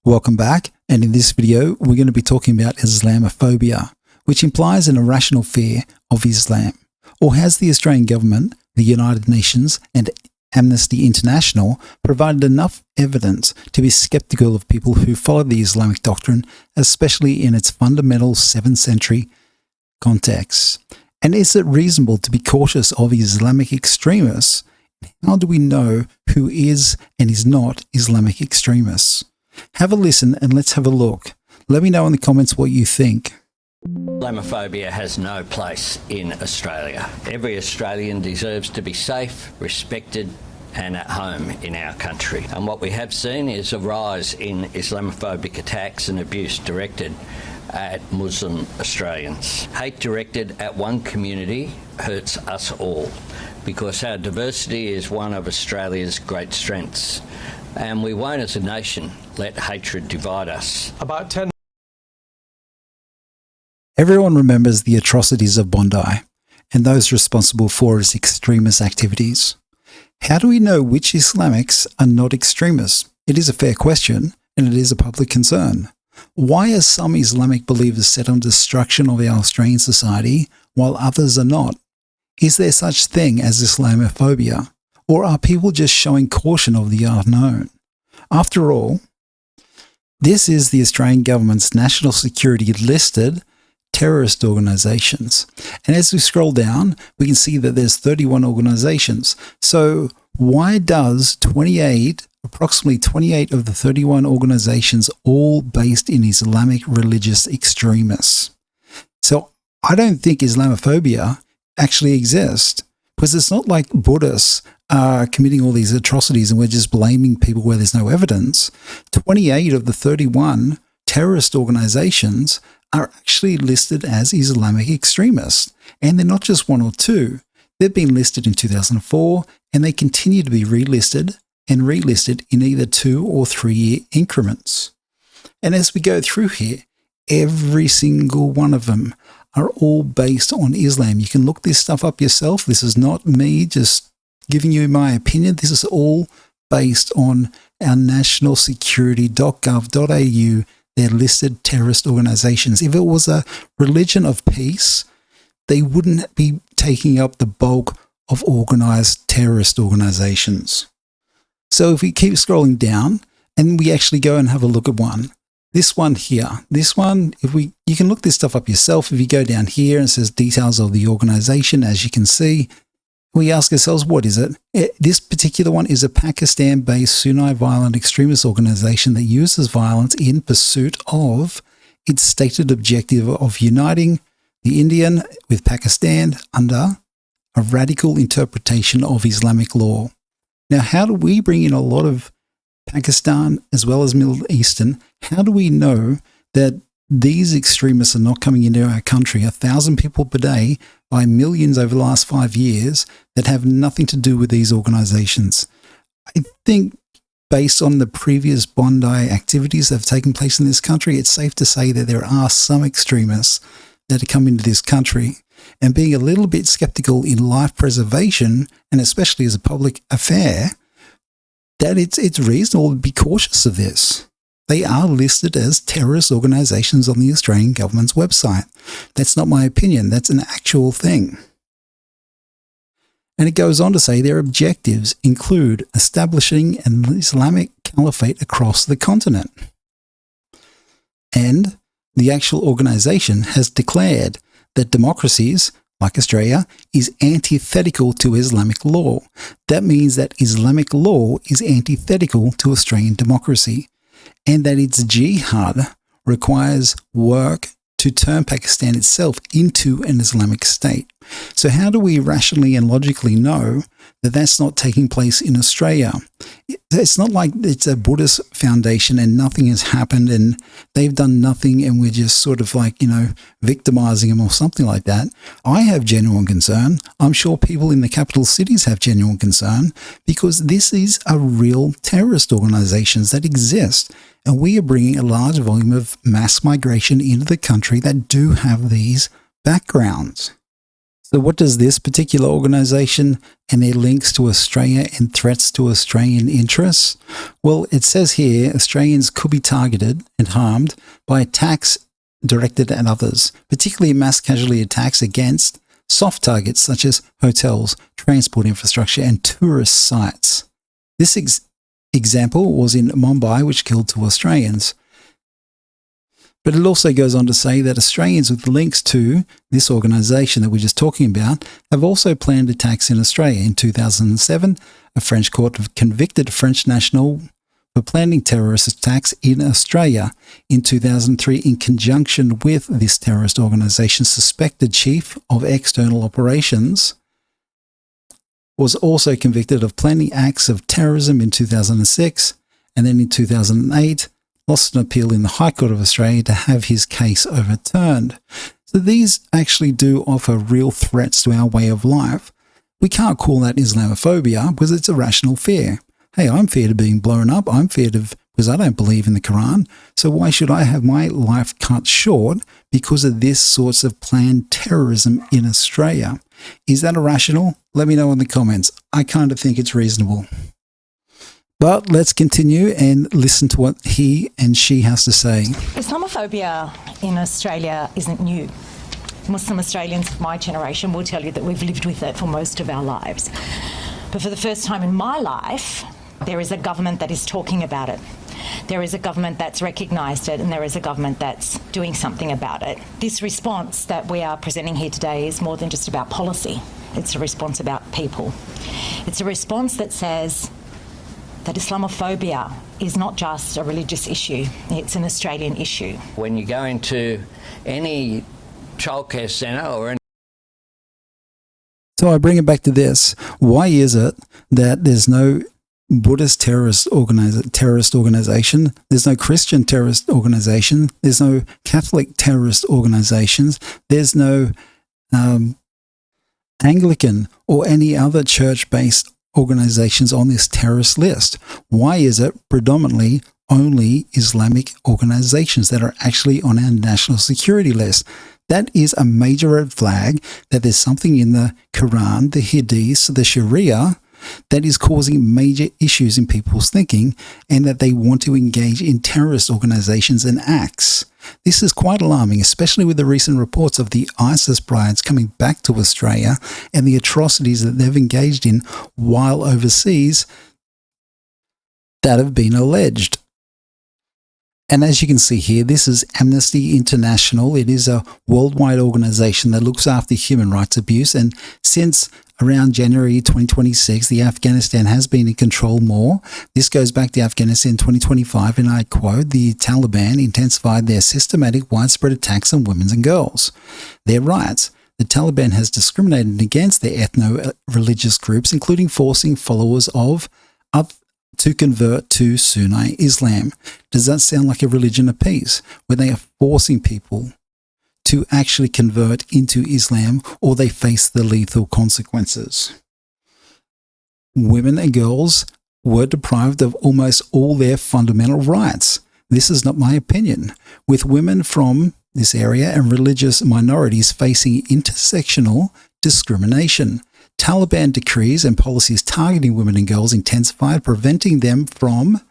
Welcome back, and in this video we're going to be talking about Islamophobia, which implies an irrational fear of Islam. Or has the Australian government, the United Nations and Amnesty International provided enough evidence to be skeptical of people who follow the Islamic doctrine, especially in its fundamental 7th century context? And is it reasonable to be cautious of Islamic extremists? How do we know who is and is not Islamic extremists? Have a listen and let's have a look. Let me know in the comments what you think. Islamophobia has no place in Australia. Every Australian deserves to be safe, respected and at home in our country. And what we have seen is a rise in Islamophobic attacks and abuse directed at Muslim Australians. Hate directed at one community hurts us all because our diversity is one of Australia's great strengths. And we won't, as a nation, let hatred divide us. Everyone remembers the atrocities of Bondi and those responsible for its extremist activities. How do we know which Islamics are not extremists? It is a fair question, and it is a public concern. Why are some Islamic believers set on destruction of our Australian society while others are not? Is there such thing as Islamophobia? Or are people just showing caution of the unknown? After all, this is the Australian government's national security listed terrorist organisations. And as we scroll down, we can see that there's 31 organisations. So why does approximately 28 of the 31 organisations all based in Islamic religious extremists? So I don't think Islamophobia actually exists, because it's not like Buddhists are committing all these atrocities and we're just blaming people where there's no evidence. 28 of the 31 terrorist organizations are actually listed as Islamic extremists. And they're not just one or two. They've been listed in 2004 and they continue to be relisted and relisted in either 2 or 3 year increments. And as we go through here, every single one of them are all based on Islam. You can look this stuff up yourself. This is not me just giving you my opinion. This is all based on our nationalsecurity.gov.au. They're listed terrorist organizations. If it was a religion of peace, they wouldn't be taking up the bulk of organized terrorist organizations. So if we keep scrolling down and we actually go and have a look at one, this one here, you can look this stuff up yourself. If you go down here and it says details of the organization, as you can see, we ask ourselves, what is it? This particular one is a Pakistan-based Sunni violent extremist organization that uses violence in pursuit of its stated objective of uniting the Indian with Pakistan under a radical interpretation of Islamic law. Now, how do we bring in a lot of Pakistan as well as Middle Eastern? How do we know that these extremists are not coming into our country? 1,000 people per day by millions over the last 5 years that have nothing to do with these organizations. I think based on the previous Bondi activities that have taken place in this country, it's safe to say that there are some extremists that have come into this country, and being a little bit skeptical in life preservation, and especially as a public affair, that it's reasonable to be cautious of this. They are listed as terrorist organizations on the Australian government's website. That's not my opinion. That's an actual thing. And it goes on to say their objectives include establishing an Islamic caliphate across the continent. And the actual organization has declared that democracies, like Australia, is antithetical to Islamic law. That means that Islamic law is antithetical to Australian democracy, and that its jihad requires work to turn Pakistan itself into an Islamic state. So how do we rationally and logically know that that's not taking place in Australia? It's not like it's a Buddhist foundation and nothing has happened and they've done nothing and we're just sort of like, victimizing them or something like that. I have genuine concern. I'm sure people in the capital cities have genuine concern, because this is a real terrorist organizations that exist. And we are bringing a large volume of mass migration into the country that do have these backgrounds. So what does this particular organisation and their links to Australia and threats to Australian interests? Well, it says here Australians could be targeted and harmed by attacks directed at others, particularly mass casualty attacks against soft targets such as hotels, transport infrastructure, and tourist sites. This example was in Mumbai, which killed 2 Australians. But it also goes on to say that Australians with links to this organisation that we're just talking about have also planned attacks in Australia. In 2007, a French court convicted a French national for planning terrorist attacks in Australia. In 2003, in conjunction with this terrorist organisation, suspected chief of external operations was also convicted of planning acts of terrorism in 2006, and then in 2008, lost an appeal in the High Court of Australia to have his case overturned. So these actually do offer real threats to our way of life. We can't call that Islamophobia because it's a rational fear. Hey, I'm feared of being blown up. I'm feared of, because I don't believe in the Quran. So why should I have my life cut short because of this sorts of planned terrorism in Australia? Is that irrational? Let me know in the comments. I kind of think it's reasonable. But let's continue and listen to what he and she has to say. Islamophobia in Australia isn't new. Muslim Australians of my generation will tell you that we've lived with it for most of our lives. But for the first time in my life, there is a government that is talking about it. There is a government that's recognised it, and there is a government that's doing something about it. This response that we are presenting here today is more than just about policy. It's a response about people. It's a response that says that Islamophobia is not just a religious issue, it's an Australian issue. When you go into any childcare centre or any... So I bring it back to this. Why is it that there's no Buddhist terrorist organization, there's no Christian terrorist organization, there's no Catholic terrorist organizations, there's no Anglican or any other church-based organizations on this terrorist list? Why is it predominantly only Islamic organizations that are actually on our national security list? That is a major red flag that there's something in the Quran, the Hadith, the Sharia that is causing major issues in people's thinking, and that they want to engage in terrorist organizations and acts. This is quite alarming, especially with the recent reports of the ISIS brides coming back to Australia and the atrocities that they've engaged in while overseas that have been alleged. And as you can see here, this is Amnesty International. It is a worldwide organization that looks after human rights abuse. And since around January 2026, the Afghanistan has been in control more. This goes back to Afghanistan 2025, and I quote, "The Taliban intensified their systematic widespread attacks on women and girls. Their rights. The Taliban has discriminated against their ethno-religious groups, including forcing followers of to convert to Sunni Islam." Does that sound like a religion of peace, where they are forcing people to actually convert into Islam or they face the lethal consequences? Women and girls were deprived of almost all their fundamental rights. This is not my opinion. With women from this area and religious minorities facing intersectional discrimination, Taliban decrees and policies targeting women and girls intensified, preventing them from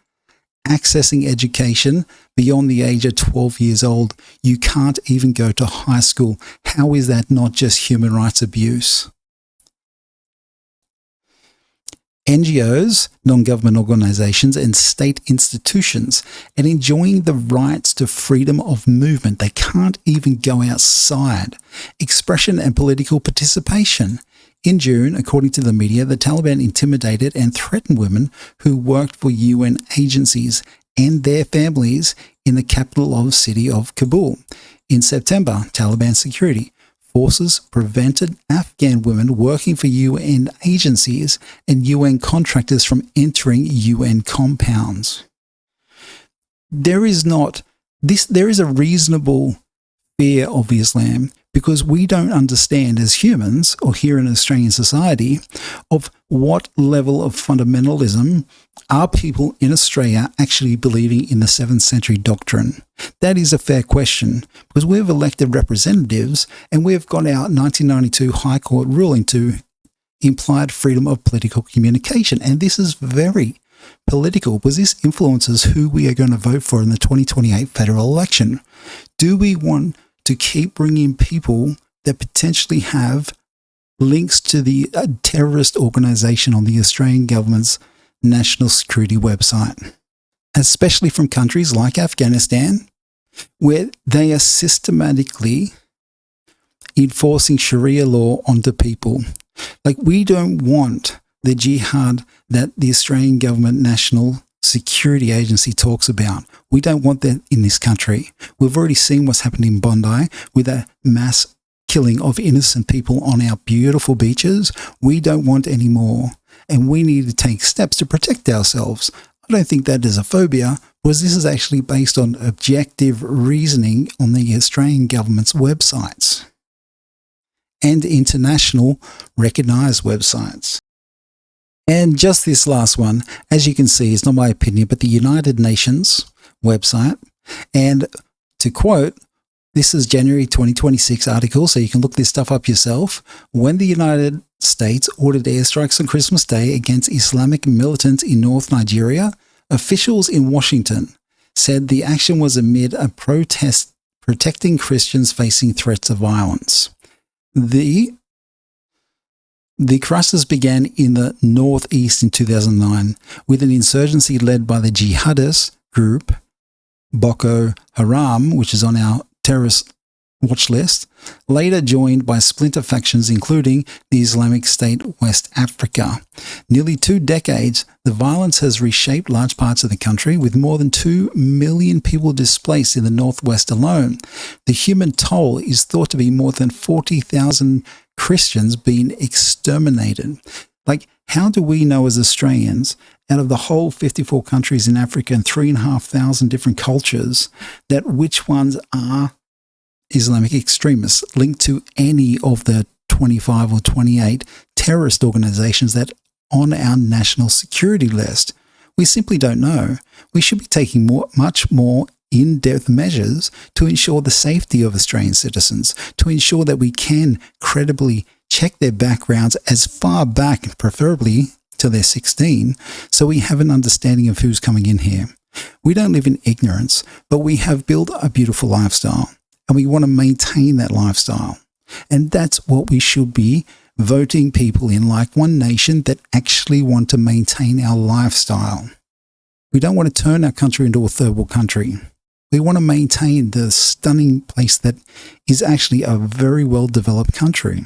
accessing education beyond the age of 12 years old. You can't even go to high school. How is that not just human rights abuse? NGOs, non-government organizations, and state institutions are enjoying the rights to freedom of movement. They can't even go outside. Expression and political participation. In June, according to the media, the Taliban intimidated and threatened women who worked for UN agencies and their families in the capital city of Kabul. In September, Taliban security forces prevented Afghan women working for UN agencies and UN contractors from entering UN compounds. There is a reasonable fear of Islam because we don't understand as humans or here in Australian society of what level of fundamentalism are people in Australia actually believing in the 7th century doctrine. That is a fair question because we've elected representatives and we've got our 1992 High Court ruling to implied freedom of political communication. And this is very political because this influences who we are going to vote for in the 2028 federal election. Do we want to keep bringing people that potentially have links to the terrorist organisation on the Australian government's national security website, especially from countries like Afghanistan, where they are systematically enforcing Sharia law onto people? Like, we don't want the jihad that the Australian government national security agency talks about. We don't want that in this country. We've already seen what's happened in Bondi with a mass killing of innocent people on our beautiful beaches. We don't want any more. And we need to take steps to protect ourselves. I don't think that is a phobia, because this is actually based on objective reasoning on the Australian government's websites and international recognised websites. And just this last one, as you can see, is not my opinion, but the United Nations website. And to quote, this is January 2026 article, so you can look this stuff up yourself. When the United States ordered airstrikes on Christmas Day against Islamic militants in North Nigeria, officials in Washington said the action was amid a protest protecting Christians facing threats of violence. The crisis began in the northeast in 2009 with an insurgency led by the jihadist group Boko Haram, which is on our terrorist watch list, later joined by splinter factions including the Islamic State West Africa. Nearly 2 decades, the violence has reshaped large parts of the country, with more than 2 million people displaced in the northwest alone. The human toll is thought to be more than 40,000 Christians being exterminated. Like, how do we know as Australians, out of the whole 54 countries in Africa and 3,500 different cultures, that which ones are Islamic extremists linked to any of the 25 or 28 terrorist organizations that on our national security list? We simply don't know. We should be taking much more in-depth measures to ensure the safety of Australian citizens, to ensure that we can credibly check their backgrounds as far back, preferably till they're 16, so we have an understanding of who's coming in here. We don't live in ignorance, but we have built a beautiful lifestyle, and we want to maintain that lifestyle. And that's what we should be voting people in, like One Nation, that actually want to maintain our lifestyle. We don't want to turn our country into a third world country. We want to maintain the stunning place that is actually a very well-developed country.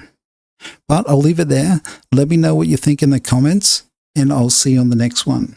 But I'll leave it there. Let me know what you think in the comments, and I'll see you on the next one.